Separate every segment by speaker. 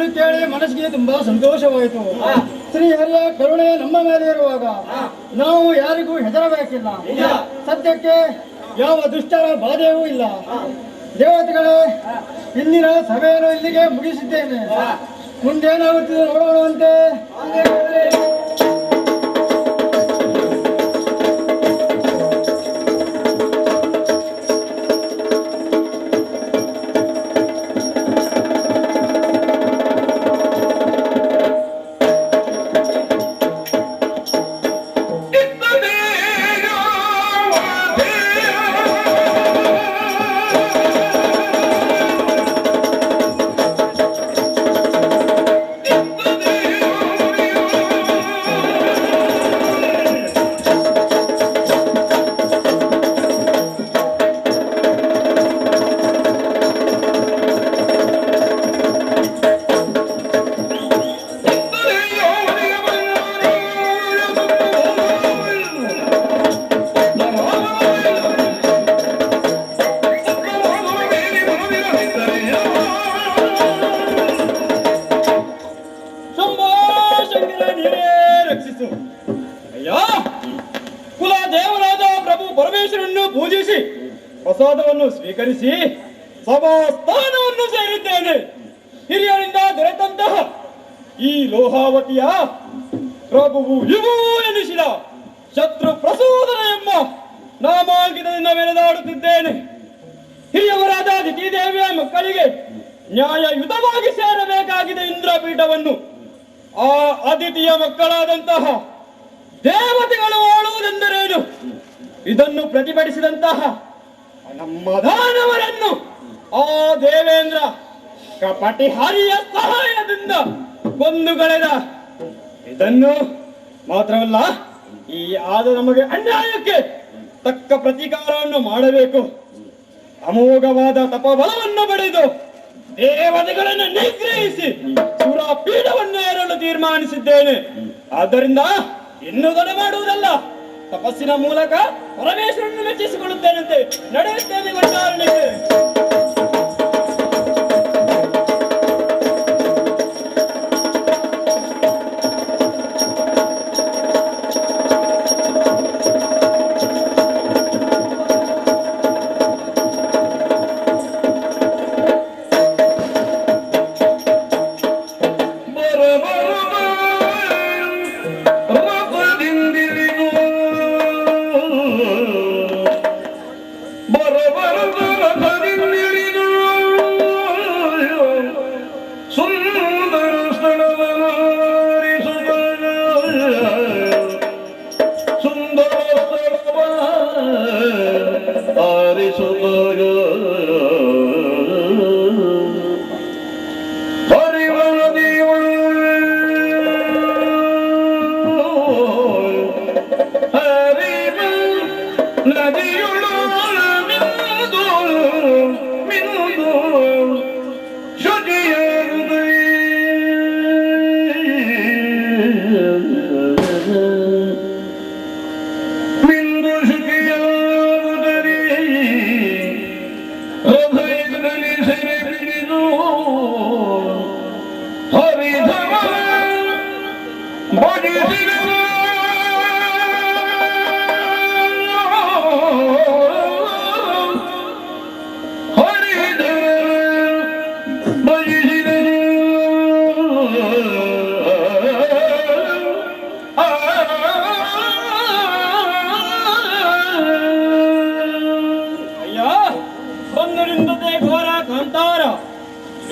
Speaker 1: ಮಾತನ್ನು ಕೇಳಿ ಮನಸ್ಸಿಗೆ ತುಂಬಾ ಸಂತೋಷವಾಯಿತು. ಶ್ರೀಹರಿಯ ಕರುಣೆ ನಮ್ಮ ಮೇಲೆ ಇರುವಾಗ ನಾವು ಯಾರಿಗೂ ಹೆದರಬೇಕಿಲ್ಲ. ಸದ್ಯಕ್ಕೆ ಯಾವ ದುಷ್ಟರ ಬಾಧೆಯೂ ಇಲ್ಲ. ದೇವತೆಗಳೇ, ಇಂದಿನ ಸಭೆಯನ್ನು ಇಲ್ಲಿಗೆ ಮುಗಿಸಿದ್ದೇನೆ. ಮುಂದೇನಾಗುತ್ತದೆ ನೋಡೋಣವಂತೆ. ಪ್ರಸಾದವನ್ನು ಸ್ವೀಕರಿಸಿ ಸಭಾಸ್ಥಾನವನ್ನು ಸೇರಿದ್ದೇನೆ. ಹಿರಿಯರಿಂದ ದೊರೆತಂತಹ ಈ ಲೋಹಾವತಿಯ ಪ್ರಭುವು ಇವು ಎನಿಸಿದ ಶತ್ರು ಪ್ರಸೋದನ ಎಂಬ ನಾಮಾಂಕಿತದಿಂದ ಮೆರೆದಾಡುತ್ತಿದ್ದೇನೆ. ಹಿರಿಯವರಾದ ದಿತಿದೇವಿಯ ಮಕ್ಕಳಿಗೆ ನ್ಯಾಯಯುತವಾಗಿ ಸೇರಬೇಕಾಗಿದೆ ಇಂದ್ರಪೀಠವನ್ನು. ಆ ಅದಿತಿಯ ಮಕ್ಕಳಾದಂತಹ ದೇವತೆಗಳು ಆಳುವುದೆಂದರೇನು? ಇದನ್ನು ಪ್ರತಿಭಟಿಸಿದಂತಹ ನಮ್ಮ ದಾನವರನ್ನು ಆ ದೇವೇಂದ್ರ ಕಪಟಿ ಹರಿಯ ಸಹಾಯದಿಂದ ಕೊಂದು ಕಳೆದ. ಇದನ್ನು ಮಾತ್ರವಲ್ಲ, ಈ ಆದ ನಮಗೆ ಅನ್ಯಾಯಕ್ಕೆ ತಕ್ಕ ಪ್ರತೀಕಾರವನ್ನು ಮಾಡಬೇಕು. ಅಮೋಘವಾದ ತಪಬಲವನ್ನು ಪಡೆದು ದೇವತೆಗಳನ್ನು ನಿಗ್ರಹಿಸಿ ಸುರಪೀಠವನ್ನು ಏರಲು ತೀರ್ಮಾನಿಸಿದ್ದೇನೆ. ಆದ್ದರಿಂದ ಇನ್ನು ತಡ ಮಾಡುವುದಲ್ಲ, ತಪಸ್ಸಿನ ಮೂಲಕ ಪರಮೇಶ್ವರನ್ನು ಮೆಚ್ಚಿಸಿಕೊಳ್ಳುತ್ತೇನಂತೆ. ನಡೆಯುತ್ತೇನೆ ಗೊತ್ತಾರಣಿಗೆ.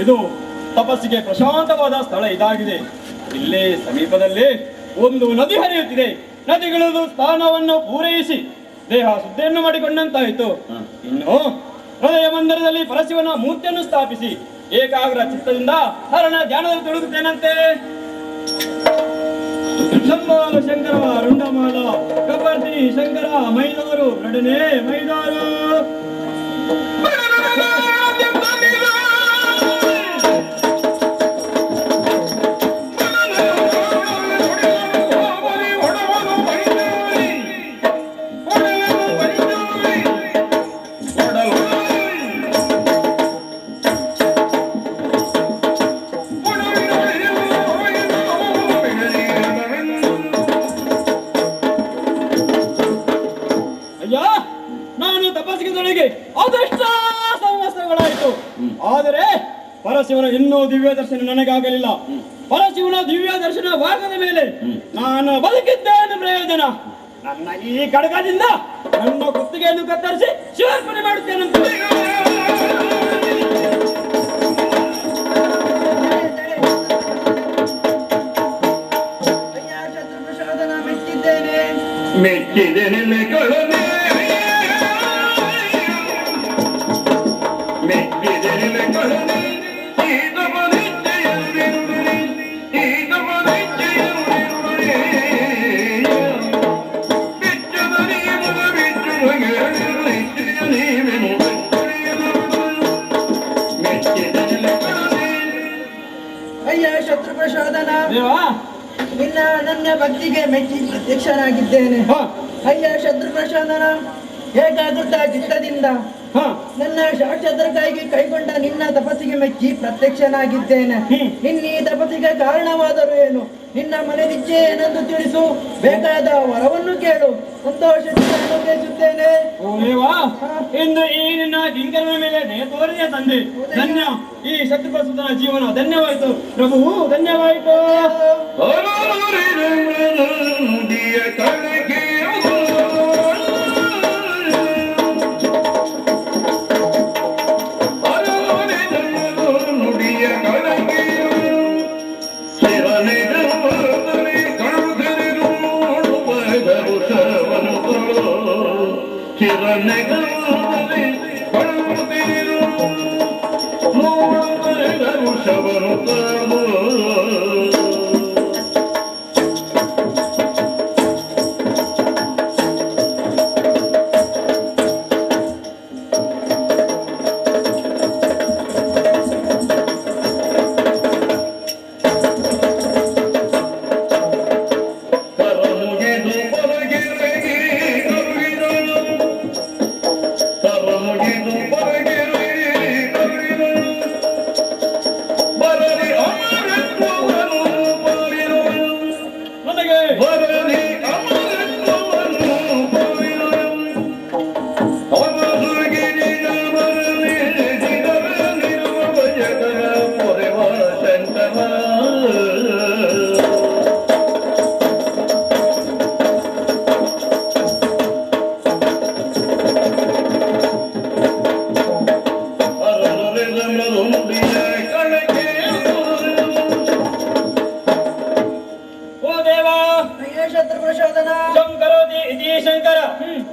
Speaker 1: ಇದು ತಪಸ್ಸಿಗೆ ಪ್ರಶಾಂತವಾದ ಸ್ಥಳ ಇದಾಗಿದೆ. ಇಲ್ಲೇ ಸಮೀಪದಲ್ಲಿ ಒಂದು ನದಿ ಹರಿಯುತ್ತಿದೆ. ನದಿಗಳು ಸ್ಥಾನವನ್ನು ಪೂರೈಸಿ ದೇಹ ಶುದ್ಧಿಯನ್ನು ಮಾಡಿಕೊಂಡಂತಾಯಿತು. ಇನ್ನು ಹೃದಯ ಮಂದಿರದಲ್ಲಿ ಪರಶಿವನ ಮೂರ್ತಿಯನ್ನು ಸ್ಥಾಪಿಸಿ ಏಕಾಗ್ರ ಚಿತ್ತದಿಂದ ಹರಣ ಧ್ಯಾನದಲ್ಲಿ ತೊಡಗುತ್ತೇನಂತೆ. ಶಂಭಾಲ ಶಂಕರ ರುಂಡಮಾಲ ಕಬಡ್ಡಿ ಶಂಕರ ಮೈದಾರು ನಡನೆ ಮೈದಾರು.
Speaker 2: What
Speaker 1: ಆದರೆ ಪರಶಿವನ ಇನ್ನೂ ದಿವ್ಯ ದರ್ಶನ ನನಗಾಗಲಿಲ್ಲ. ಪರಶಿವನ ದಿವ್ಯ ದರ್ಶನವಾಗದ ಮೇಲೆ ನಾನು ಬದುಕಿದ್ದೇನೆ ಪ್ರಯೋಜನ. ನನ್ನ ಈ ಖಡ್ಗದಿಂದ ನನ್ನ ಕುತ್ತಿಗೆಯನ್ನು ಕತ್ತರಿಸಿ ಶಿವಾರ್ಪಣೆ ಮಾಡುತ್ತೇನಂತ.
Speaker 2: ಮೆಚ್ಚಿದ್ದೇನೆ
Speaker 3: ಅಯ್ಯ ಶತ್ರು ಪ್ರಶೋಧನ, ನಿನ್ನ ಅನನ್ಯ ಭಕ್ತಿಗೆ ಮೆಚ್ಚಿ ಪ್ರತ್ಯಕ್ಷನಾಗಿದ್ದೇನೆ. ಅಯ್ಯ ಶತ್ರು ಪ್ರಶೋಧನ, ಏಕಾಗ್ರತ ಚಿತ್ತದಿಂದ ನನ್ನ ಶಾಕ್ಷತ್ರಕ್ಕಾಗಿ ಕೈಗೊಂಡ ನಿನ್ನ ತಪಸ್ಸಿಗೆ ಮೆಚ್ಚಿ ಪ್ರತ್ಯಕ್ಷನಾಗಿದ್ದೇನೆ. ನಿನ್ನ ಈ ತಪಸ್ಸಿಗೆ ಕಾರಣವಾದರೂ ಏನು? ನಿನ್ನ ಮನೆನಿಚ್ಛೆ ಏನೆಂದು ತಿಳಿಸು, ಬೇಕಾದ ವರವನ್ನು ಕೇಳು, ಸಂತೋಷದಿಂದ ಅನುಗ್ರಹಿಸುತ್ತೇನೆ.
Speaker 1: ಇಂದು ಈ ನಿನ್ನ ಕಿಂಕರನ ಮೇಲೆ ದಯ ತೋರಿದೆ ತಂದೆ. ಧನ್ಯ ಈ ಶತ್ರುಪ್ರಸುತನ ಜೀವನ ಧನ್ಯವಾಯಿತು ಪ್ರಭು, ಧನ್ಯವಾಯಿತು.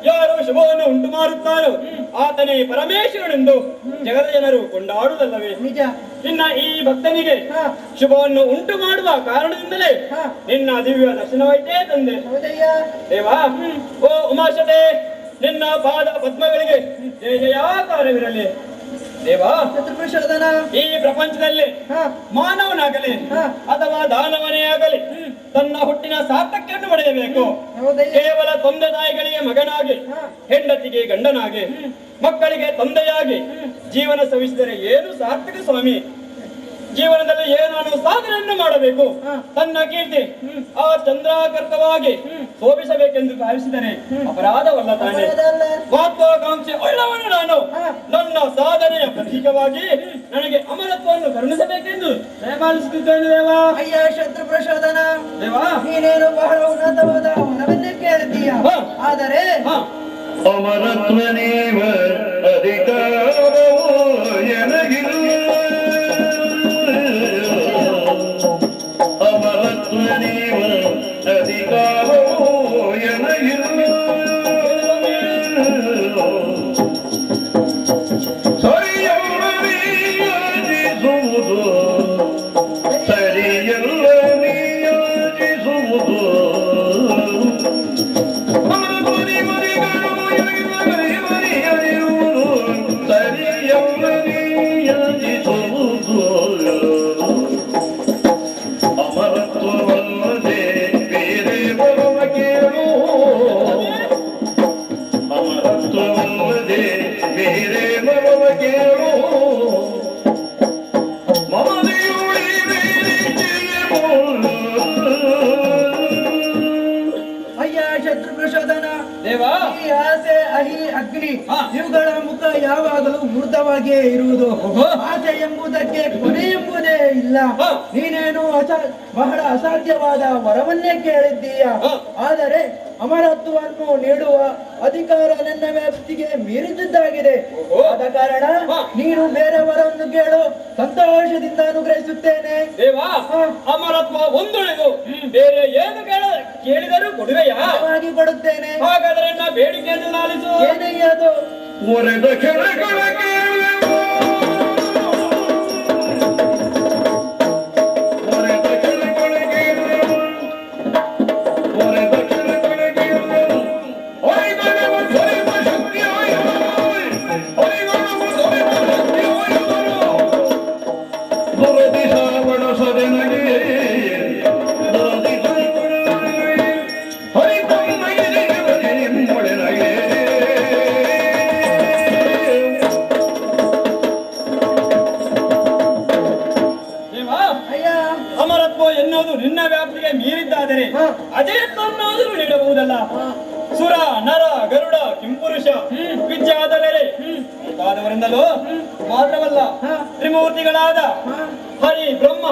Speaker 1: ಯಾರು ಶುಭವನ್ನು ಉಂಟು ಮಾಡುತ್ತಾರೋ ಆತನೇ ಪರಮೇಶ್ವರನೆಂದು ಜಗದ ಜನರು ಕೊಂಡಾಡುವುದಲ್ಲವೇ?
Speaker 3: ನಿಜ.
Speaker 1: ನಿನ್ನ ಈ ಭಕ್ತನಿಗೆ ಶುಭವನ್ನು ಉಂಟು ಮಾಡುವ ಕಾರಣದಿಂದಲೇ ನಿನ್ನ ದಿವ್ಯ ದರ್ಶನವೈತೇ ತಂದೆ. ದೇವಾ, ಓ ಉಮಾಶತೆ, ನಿನ್ನ ಪಾದ ಪದ್ಮಗಳಿಗೆ ಜಯ ಜಯಾಕಾರವಿರಲಿ. ದೇವಾ, ಈ ಪ್ರಪಂಚದಲ್ಲಿ ಮಾನವನಾಗಲಿ ಅಥವಾ ದಾನವನೇ ಆಗಲಿ ತನ್ನ ಹುಟ್ಟಿನ ಸಾರ್ಥಕ್ಯವನ್ನು ಪಡೆಯಬೇಕು. ಕೇವಲ ತಂದೆ ತಾಯಿಗಳಿಗೆ ಮಗನಾಗಿ, ಹೆಂಡತಿಗೆ ಗಂಡನಾಗಿ, ಮಕ್ಕಳಿಗೆ ತಂದೆಯಾಗಿ ಜೀವನ ಸವಿಸಿದರೆ ಏನು ಸಾರ್ಥಕ ಸ್ವಾಮಿ? ಜೀವನದಲ್ಲಿ ಏನು ಸಾಧನೆಯನ್ನು ಮಾಡಬೇಕು. ತನ್ನ ಕೀರ್ತಿ ಆ ಚಂದ್ರಾಕರ್ತವಾಗಿ ಶೋಭಿಸಬೇಕೆಂದು ಭಾವಿಸಿದರೆ ಅಪರಾಧವಲ್ಲ ತಾನೆ. ಮಹತ್ವಾಕಾಂಕ್ಷೆ ಉಳ್ಳವನು ನಾನು. ನನ್ನ ಸಾಧನೆಯ ಪ್ರತೀಕವಾಗಿ ನನಗೆ ಅಮರತ್ವವನ್ನು ಕರುಣಿಸಬೇಕೆಂದು ದಯಪಾಲಿಸುತ್ತಿದ್ದೇನೆ ದೇವಾ.
Speaker 3: ಅಯ್ಯ ಶತ್ರು ಪ್ರಶೋಧನ
Speaker 1: ದೇವಾ,
Speaker 3: ನೀನೇನು ಬಹಳ ಉನ್ನತವಾದ ವರವನ್ನೇ ಕೇಳ್ತೀಯ, ಆದರೆ
Speaker 2: ಅಮರತ್ವ ನೀವ ಅಧಿಕಾರವೋ ಎನಗಿಲ್ಲ. ಅಮರತ್ವ ನೀವ ಅಧಿಕಾರವೋ ಎನಗಿಲ್ಲ. ಸರಿಯಲ್ಲ ನೀಯಾಜಿಸುವುದು, ಸರಿಯಲ್ಲ ನೀಯಾಜಿಸುವುದು. ಸರಿಯಲ್ಲ ನೀ
Speaker 3: ಶಾಶ್ವತವಾಗಿಯೇ ಇರುವುದು.
Speaker 1: ಓಹೋ.
Speaker 3: ಆಸೆ ಎಂಬುದಕ್ಕೆ ಕೊನೆ ಎಂಬುದೇ ಇಲ್ಲ.
Speaker 1: ಹ.
Speaker 3: ನೀನೇನು ಬಹಳ ಅಸಾಧ್ಯವಾದ ವರವನ್ನೇ ಕೇಳಿದ್ದೀಯ.
Speaker 1: ಹ.
Speaker 3: ಆದರೆ ಅಮರತ್ವವನ್ನು ನೀಡುವ ಅಧಿಕಾರ ನನ್ನ ವ್ಯಾಪ್ತಿಗೆ ಮೀರಿದ್ದಾಗಿದೆ.
Speaker 1: ಓಹೋ.
Speaker 3: ಆದ ಕಾರಣ
Speaker 1: ಹ.
Speaker 3: ನೀನು ಬೇರೆ ವರವನ್ನು ಕೇಳು, ಸಂತೋಷದಿಂದ ಅನುಗ್ರಹಿಸುತ್ತೇನೆ.
Speaker 1: ದೇವಾ,
Speaker 3: ಹ.
Speaker 1: ಅಮರತ್ವ ಒಂದುಳಿದು ಬೇರೆ ಏನು ಕೇಳಿದರೂ ಕೊಡುವೆಯಾ?
Speaker 3: ನಿಜವಾಗಿ ಕೊಡುತ್ತೇನೆ.
Speaker 1: ಹಾಗಾದರೆ ನನ್ನ ಬೇಡಿಕೆಯನ್ನು ಲಾಲಿಸು.
Speaker 3: ಏನಯ್ಯ ಅದು?
Speaker 2: ಒರೆದ ಕೆಳಗೆ
Speaker 1: ದೇವಾ,
Speaker 3: ಅಯ್ಯ.
Speaker 1: ಅಮರತ್ವ ಎನ್ನುವುದು ನಿನ್ನ ವ್ಯಾಪ್ತಿಗೆ ಮೀರಿದ್ದಾದರೆ
Speaker 3: ಹ.
Speaker 1: ಅದೇ ತನ್ನಾದರೂ ನೀಡಬಹುದಲ್ಲ.
Speaker 3: ಹ.
Speaker 1: ಸುರ ನರ ಗರುಡ ಕಿಂಪುರುಷ ವಿದ್ಯಾಧರರೆ ಮುಂತಾದವರಿಂದಲೂ ಮಾತ್ರವಲ್ಲ,
Speaker 3: ಹ.
Speaker 1: ತ್ರಿಮೂರ್ತಿಗಳಾದ
Speaker 3: ಹ.
Speaker 1: ಹರಿ ಬ್ರಹ್ಮ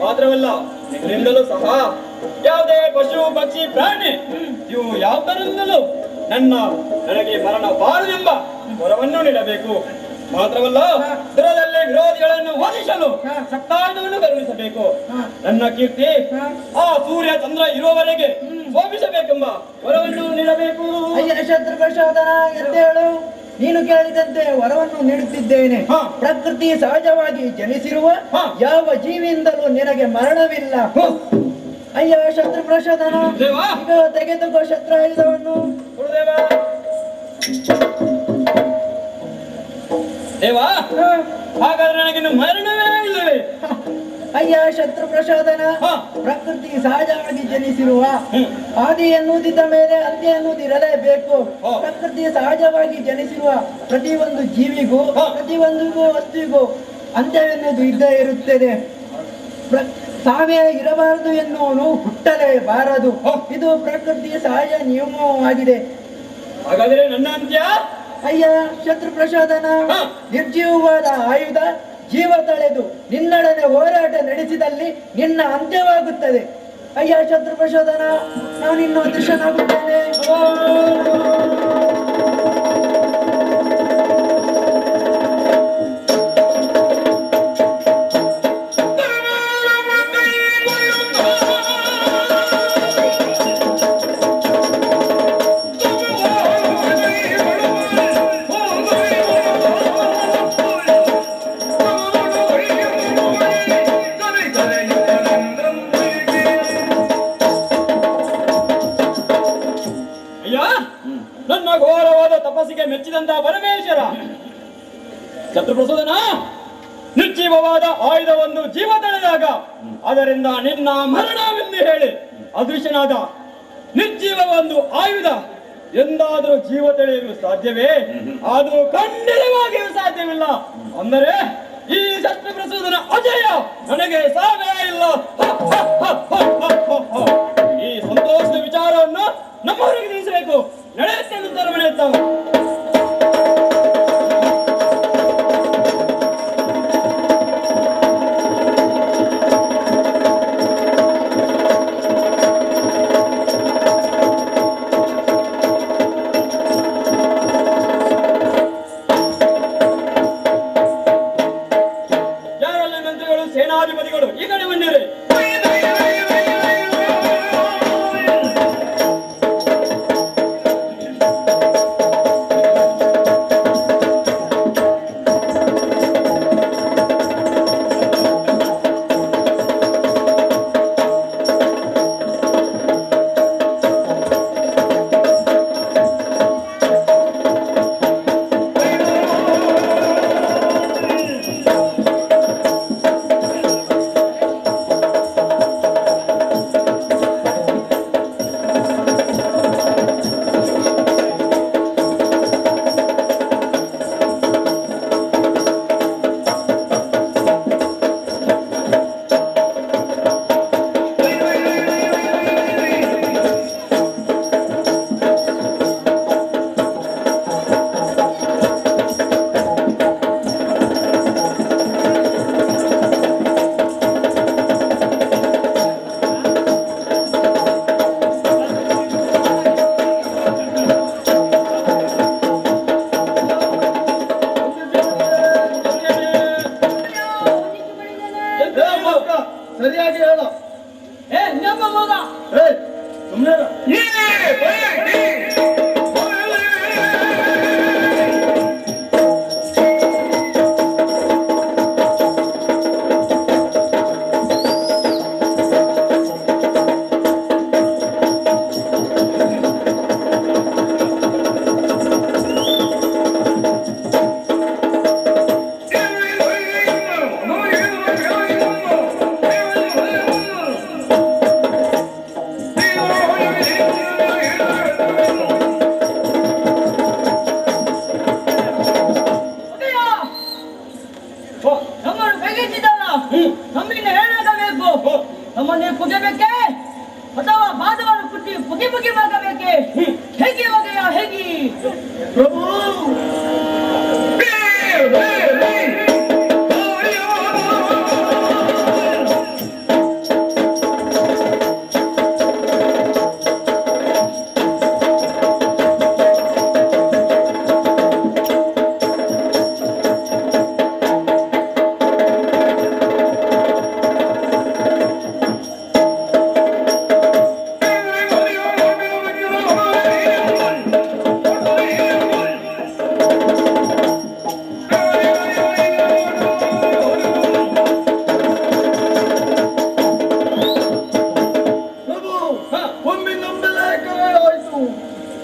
Speaker 1: ಮಾತ್ರವಲ್ಲ, ಇದರಿಂದಲೂ ಸಹ ಯಾವುದೇ ಪಶು ಪಕ್ಷಿ ಪ್ರಾಣಿ ಇವು ಯಾವುದರಿಂದಲೂ ನನಗೆ ಮರಣ ಬಾರದೆಂಬ ವರವನ್ನು ನೀಡಬೇಕು. ಮಾತ್ರವಲ್ಲ,
Speaker 3: ಹ.
Speaker 1: ದುರದಲ್ಲಿ ವಿರೋಧಿಗಳನ್ನು ವಧಿಸಲು
Speaker 3: ಹ.
Speaker 1: ಸಕ್ತಾಯುಧವನ್ನು ಕರುಣಿಸಬೇಕು.
Speaker 3: ಹ.
Speaker 1: ನನ್ನ ಕೀರ್ತಿ
Speaker 3: ಹ.
Speaker 1: ಆ ಸೂರ್ಯ ಚಂದ್ರ ಇರುವವರೆಗೆ ಶೋಭಿಸಬೇಕೆಂಬ ವರವನ್ನು ನೀಡಬೇಕು.
Speaker 3: ಅಯ್ಯ ಶತ್ರು ಪ್ರಸಾದನ ಎದ್ದೇಳು. ನೀನು ಕೇಳಿದಂತೆ ವರವನ್ನು ನೀಡುತ್ತಿದ್ದೇನೆ.
Speaker 1: ಹ.
Speaker 3: ಪ್ರಕೃತಿ ಸಹಜವಾಗಿ ಜನಿಸಿರುವ
Speaker 1: ಹ.
Speaker 3: ಯಾವ ಜೀವಿಯಿಂದಲೂ ನಿನಗೆ ಮರಣವಿಲ್ಲ.
Speaker 1: ಹ.
Speaker 3: ಅಯ್ಯ ಶತ್ರು ಪ್ರಸಾದನ,
Speaker 1: ದೇವ.
Speaker 3: ಈಗ ತೆಗೆದುಕೋ ಶಸ್ತ್ರಾಯುಧವನ್ನು.
Speaker 1: ಗುರುದೇವ. ದೇವಾ,
Speaker 3: ಹ.
Speaker 1: ಹಾಗಾದ್ರೆ ನನಗಿನ್ನು ಮರಣವೇ ಇಲ್ಲವೇ?
Speaker 3: ಅಯ್ಯ ಶತ್ರು ಪ್ರಸಾದನ,
Speaker 1: ಹ.
Speaker 3: ಪ್ರಕೃತಿ ಸಹಜವಾಗಿ ಜನಿಸಿರುವ
Speaker 1: ಹ್ಮ್.
Speaker 3: ಆದಿ ಎನ್ನುವುದಿದ್ದ ಮೇಲೆ ಅಂತ್ಯ ಎನ್ನುವುದಿರಲೇಬೇಕು.
Speaker 1: ಹ.
Speaker 3: ಪ್ರಕೃತಿ ಸಹಜವಾಗಿ ಜನಿಸಿರುವ ಪ್ರತಿಯೊಂದು ಜೀವಿಗೂ
Speaker 1: ಹ.
Speaker 3: ಪ್ರತಿಯೊಂದಿಗೂ ವಸ್ತುವಿಗೂ ಅಂತ್ಯವೆನ್ನುವುದು ಇದ್ದೇ ಇರುತ್ತದೆ. ಸಾವೇ ಇರಬಾರದು ಎನ್ನುವನು ಹುಟ್ಟಲೇಬಾರದು.
Speaker 1: ಹ.
Speaker 3: ಇದು ಪ್ರಕೃತಿಯ ಸಹಜ ನಿಯಮವಾಗಿದೆ.
Speaker 1: ಹಾಗಾದ್ರೆ ನನ್ನ ಅಂತ್ಯ?
Speaker 3: ಅಯ್ಯ ಶತ್ರು ಪ್ರಸಾದನ,
Speaker 1: ಹ.
Speaker 3: ನಿರ್ಜೀವವಾದ ಆಯುಧ ಜೀವ ತಳೆದು ನಿನ್ನೊಡನೆ ಹೋರಾಟ ನಡೆಸಿದಲ್ಲಿ ನಿನ್ನ ಅಂತ್ಯವಾಗುತ್ತದೆ. ಅಯ್ಯ ಶತ್ರು ಪ್ರಸಾದನ, ನಾನು ಇನ್ನು ಅದೃಶ್ಯನಾಗುತ್ತೇನೆ.
Speaker 1: ಅಯ್ಯ, ನನ್ನ ಘೋರವಾದ ತಪಸ್ಸಿಗೆ ಮೆಚ್ಚಿದಂತ ಪರಮೇಶ್ವರ ಶತ್ರುಪ್ರಸೋದನ, ನಿರ್ಜೀವವಾದ ಆಯುಧವನ್ನು ಜೀವ ತಳೆದಾಗ ಅದರಿಂದ ನಿನ್ನ ಮರಣವೆಂದು ಹೇಳಿ ಅದೃಶ್ಯನಾದ ನಿರ್ಜೀವ ಒಂದು ಆಯುಧ ಎಂದಾದರೂ ಜೀವ ತಳೆಯಲು ಸಾಧ್ಯವೇ? ಅದು ಖಂಡಿತವಾಗಿಯೂ ಸಾಧ್ಯವಿಲ್ಲ. ಅಂದರೆ ಈ ಶತ್ರುಪ್ರಸೋದನ ಅಜಯ, ನನಗೆ ಸಾವೇ ಇಲ್ಲ. ಈ ಸಂತೋಷದ ವಿಚಾರವನ್ನು ನಮ್ಮವರಿಗೆ ತಿಳಿಸಬೇಕು. ನಡೆಯುತ್ತೆ ನಂತರ ಮನೆಯುತ್ತಾವ. ಯಾರೆಲ್ಲ ಮಂತ್ರಿಗಳು ಸೇನಾಧಿಪತಿಗಳು ಈ ಕಡೆ ಬಂದಿರಿ.
Speaker 3: ಸರಿಯಾಗಿ ಹೇಳ.
Speaker 1: ನಮ್ಮ ಮಗ
Speaker 3: ಸುಮ್ಮನೆ
Speaker 1: ನಮ್ಮನ್ನು ಕೈಗೆತ್ತಿದ್ದಲ್ಲ ನಮ್ಮಿಂದ ಏನಾಗಬೇಕು? ನಮ್ಮನ್ನೇ ಕುದಿಬೇಕೆ ಅಥವಾ ಬಾದವನ್ನು ಕುಟ್ಟಿ ಪುಗಿ ಪುಗಿ ಮಾಡಬೇಕೆ? ಹೇಗೆ ಬಗೆಯ ಹೇಗೆ
Speaker 3: ಪ್ರಭು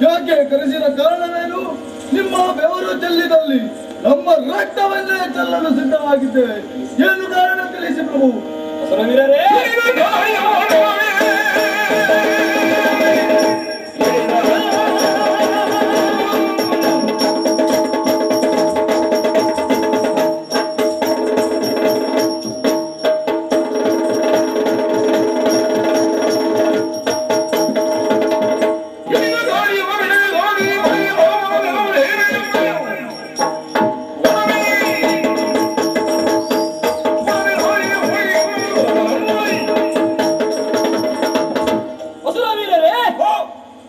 Speaker 3: ಯಾಕೆ ಕರೆಸಿದ ಕಾರಣವೇನು? ನಿಮ್ಮ ಬೆವರು ಚೆಲ್ಲಿದಲ್ಲಿ ನಮ್ಮ ರಕ್ತವನ್ನೇ ಚೆಲ್ಲಲು ಸಿದ್ಧವಾಗಿದ್ದೇವೆ. ಏನು ಕಾರಣ ತಿಳಿಸಿ ಪ್ರಭು.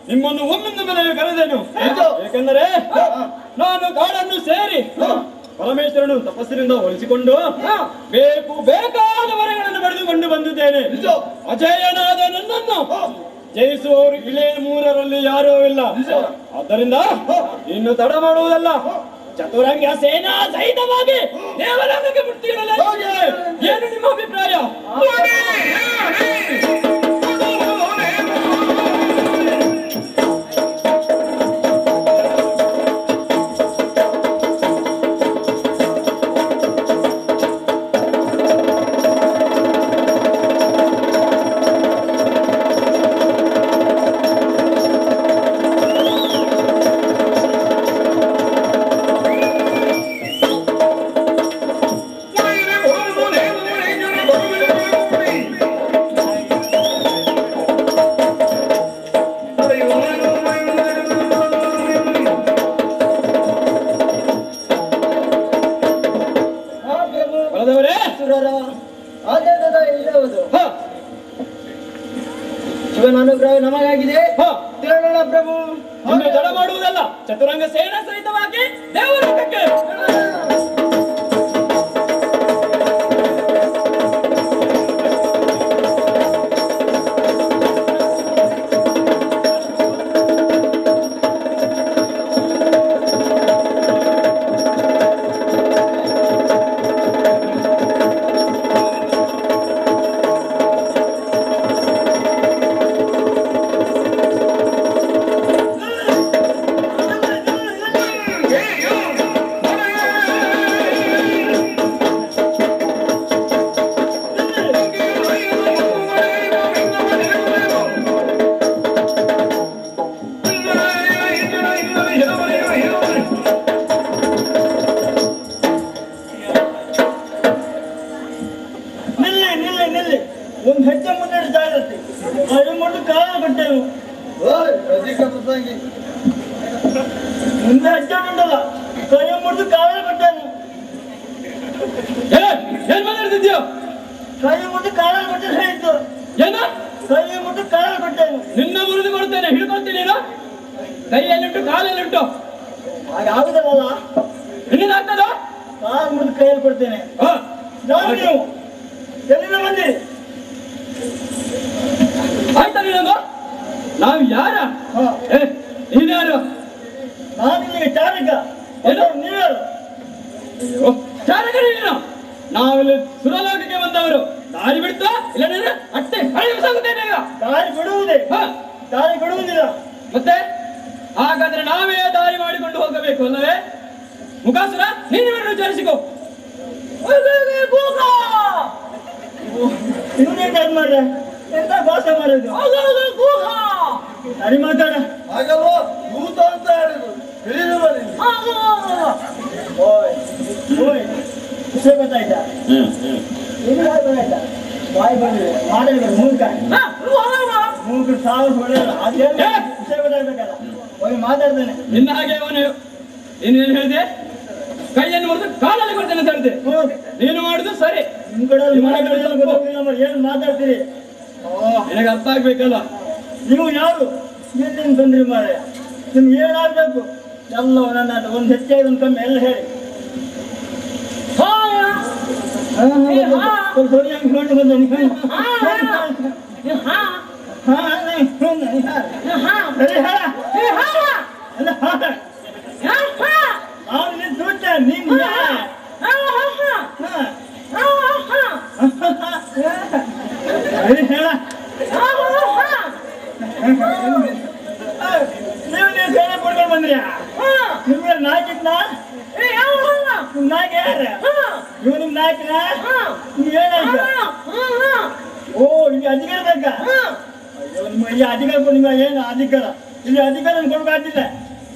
Speaker 1: ನಿಮ್ಮನ್ನು ಒಮ್ಮಿಂದ ಮೇಲೆ ಕರೆದೇನು? ಏಕೆಂದರೆ ನಾನು ಕಾಡನ್ನು ಸೇರಿ ಪರಮೇಶ್ವರನು ತಪಸ್ಸಿನಿಂದ ಹೊಲಿಸಿಕೊಂಡು ಬೇಕಾದ ವರಗಳನ್ನು ಪಡೆದುಕೊಂಡು ಬಂದಿದ್ದೇನೆ. ಅಜೇಯನಾದ ನನ್ನನ್ನು ಜಯಿಸುವವರು ಇಳೆ ಮೂರರಲ್ಲಿ ಯಾರೂ ಇಲ್ಲ. ಆದ್ದರಿಂದ ಇನ್ನು ತಡ ಮಾಡುವುದಲ್ಲ, ಚತುರಂಗ ಸೇನಾ ಸಹಿತವಾಗಿ ದೇವಲೋಕಕ್ಕೆ ಮುಟ್ಟಿರಲ್ಲ. ಏನು ನಿಮ್ಮ ಅಭಿಪ್ರಾಯ?
Speaker 3: ಶಿವನ ಅನುಗ್ರಹ ನಮಗಾಗಿದೆ. ತಿರುಳೋಣ ಪ್ರಭು.
Speaker 1: ಇನ್ನು ತಡ ಮಾಡುವುದಲ್ಲ, ಚತುರಂಗ ಸೇನಾ ಸಹಿತವಾಗಿ ದೇವಲೋಕಕ್ಕೆ.
Speaker 3: ಒಂದು ಹೆಜ್ಜೆ ಮುನ್ನಡೆಸ್ತಾ ಇರುತ್ತೆ. ಅದು ಮೊದಲು ಕಾಲ ಬಿಟ್ಟೆವು. ಮುಂದೆ ಹೆಜ್ಜೆ ಉಂಟಲ್ಲ, ಕೈ ಮುರಿದು ಕಾಲ ಬಿಟ್ಟೆನು.
Speaker 1: ಏನ್ ಮಾತಾಡ್ತಿದ್ಯೋ?
Speaker 3: ಕೈ ಮುರಿದು ಕಾಲ ಬಿಟ್ಟೆ ಹೇಳಿದ್ದು.
Speaker 1: ಏನ?
Speaker 3: ಕೈ ಮುರಿದು ಕಾಲ ಬಿಟ್ಟೆನು.
Speaker 1: ನಿನ್ನ ಮುರಿದು ಕೊಡ್ತೇನೆ, ಹಿಡ್ಕೊಳ್ತೀನಿ. ಕೈಯಲ್ಲಿಂಟು ಕಾಲಲ್ಲಿಂಟು
Speaker 3: ಹಾಗಾಗುದಲ್ಲ.
Speaker 1: ಇನ್ನೇನಾಗ್ತದ?
Speaker 3: ಕಾಲು ಮುರಿದು ಕೈಯಲ್ಲಿ ಕೊಡ್ತೇನೆ. ನಾವು ನೀವು ಎಲ್ಲಿಂದ ಬಂದಿರಿ?
Speaker 1: ಆಯ್ತಾ ನೀನೊಂದು ನಾವು ಯಾರ
Speaker 3: ಹಾ.
Speaker 1: ನೀನ್ಯಾರು
Speaker 3: ನಾನು ಇಲ್ಲಿಗೆ ಚಾಲಕ.
Speaker 1: ಏನು?
Speaker 3: ನೀವ್ಯಾರು?
Speaker 1: ಅಯ್ಯೋ, ಚಾಲಕ ನೀನು. ನಾವಿಲ್ಲಿ ಸುರಲೋಕಕ್ಕೆ ಬಂದವರು. ದಾರಿ ಬಿಡ್ತಾ ಇಲ್ಲ ಅಟ್ಟೆ ಸಾಗುತ್ತೇನೆ ಈಗ.
Speaker 3: ದಾರಿ ಬಿಡುವುದೇ?
Speaker 1: ಹಾ,
Speaker 3: ದಾರಿ ಬಿಡುವುದಿಲ್ಲ.
Speaker 1: ಮತ್ತೆ ಹಾಗಾದ್ರೆ ನಾವೇ ದಾರಿ ಮಾಡಿಕೊಂಡು ಹೋಗಬೇಕು ಅಲ್ಲವೇ? ಮುಖಾಸುರ ನೀನು ವಿಚಾರಿಸಿಕೋ.
Speaker 3: ಇವನೇನ್ ಮಾಡ್ರೆ ಎಂತ ಭಾಷೆ ಮಾಡೋದು? ಸರಿ ಮಾತಾಡ.
Speaker 2: ಹಾಗಲ್ವಾ ಭೂತ ಅಂತ ಹೇಳಿದ್ರು ತಿಳಿದು ಬನ್ನಿ.
Speaker 3: ಓಯ್ ಓಯ್ ವಿಷಯ ಗೊತ್ತಾಯ್ತಾ? ನಿಮ್ಗೆ ಗೊತ್ತಾಯ್ತಾ? ಬಾಯ್ ಬಂದಿದೆ ಮಾತಾಡಿದ್ರೆ ಮೂಕ ಸಾವು ಹೊಡೆಯಲ್ಲ. ಅದೇನು ವಿಷಯ ಗೊತ್ತಾಗ್ಬೇಕಲ್ಲ. ಹೋಗಿ ಮಾತಾಡ್ತಾನೆ.
Speaker 1: ನಿನ್ನ ಹಾಗೆ ಅವನು ಇನ್ನೇನು ಹೇಳಿದೆ? ಕೈಯನ್ನು ಮುರಿದು ಕಾಲಲ್ಲಿ ಕೊಡ್ತೇನೆ ಅಂತ ಹೇಳಿದೆ. ನೀನು ಮಾಡುದು ಸರಿ.
Speaker 3: ನಿಮ್ ಕಡೆ ಏನು ಮಾತಾಡ್ತೀರಿ?
Speaker 1: ನಿನಗೆ ಅರ್ಥ ಆಗ್ಬೇಕಲ್ಲ.
Speaker 3: ನೀವು ಯಾರು? ಎಲ್ಲಿಂದ ಬಂದ್ರಿ ಮಾರಾಯ? ನಿಮ್ಗೆ ಏನಾಗ್ಬೇಕು? ಎಲ್ಲವೂ ನನ್ನ ಒಂದು ಹೆಚ್ಚಾಗಿ ಒಂದು ಕಮ್ಮಿ ಎಲ್ಲ ಹೇಳಿ. ನೀವು ಸೇನೆ ಕೊಡ್ಕೊಂಡು ಬಂದ್ರಿ. ನಿಮ್ಗೆ ನಾಯಕಿದ್ನ ನಾಯಕ ಯಾರ? ನೀವು ನಿಮ್ ನಾಯಕನ? ನೀವ್ ಏನಾಯ್ತು? ಓ ನಿಮ್ಗೆ ಅಧಿಕಾರ ಬೇಕಾ? ಅಯ್ಯೋ ನಿಮ್ಮ ಈ ಅಧಿಕಾರ ನಿಮ್ಗೆ ಏನು ಅಧಿಕಾರ? ಇಲ್ಲಿ ಅಧಿಕಾರ ಕೊಡ್ಬೇಕಾಗ್ತಿಲ್ಲ.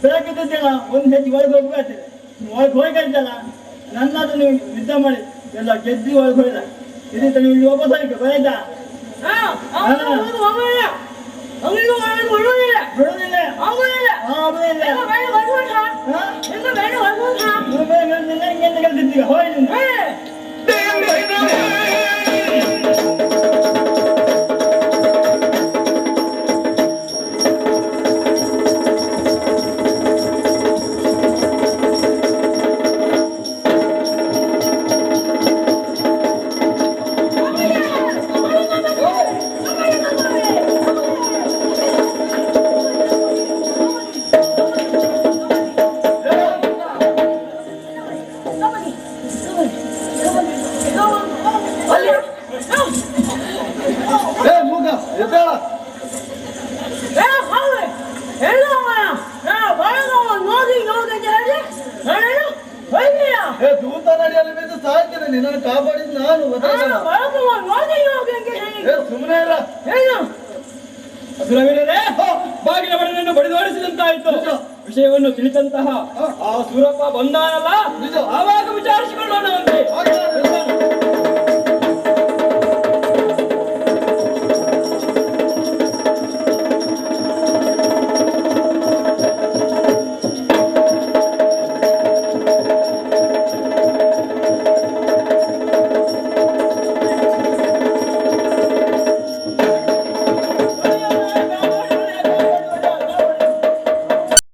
Speaker 3: ಬೇಕಿದ್ದಲ್ಲ ಒಂದು ಹೆಜ್ಜೆ ಒಳಗೆ ಹೋಗ್ಬೇಕಾಗ್ತಿದೆ. ನೀವು ಒಳಗೆ ಹೋಗ್ತಿದ್ದಲ್ಲ ನನ್ನಾದ್ರೂ ನೀವು ಯುದ್ಧ ಮಾಡಿ ಎಲ್ಲ ಗೆದ್ದು ಒಳಗೆ ಹೋಗಿಲ್ಲ. ಇದೀತ ನೀವು ಇಲ್ಲಿ ವಾಪಸ್ ಆಯ್ತು ಬರೈತಾ? ಬಿಡುದಿಲ್ಲ ಹೋಗಿ
Speaker 2: ದೂತ ನಡಿಯಲ್ಲಿ ಬಿದ್ದು ಸಾಯ್ತೇನೆ. ನಿನ್ನನ್ನು ಕಾಪಾಡಿದ್ ನಾನು. ಸುಮ್ಮನೆ ಇಲ್ಲ.
Speaker 1: ಸುರವೀರರೇ, ಬಾಗಿಲ ಬಡನನ್ನು ಬಡಿದೋಡಿಸಿದಂತಾಯ್ತು. ವಿಷಯವನ್ನು ತಿಳಿದಂತಹ ಆ ಸೂರಪ್ಪ ಬಂದಾನಲ್ಲ, ಆವಾಗ ವಿಚಾರಿಸಿಕೊಳ್ಳೋಣ ಅಂತೆ.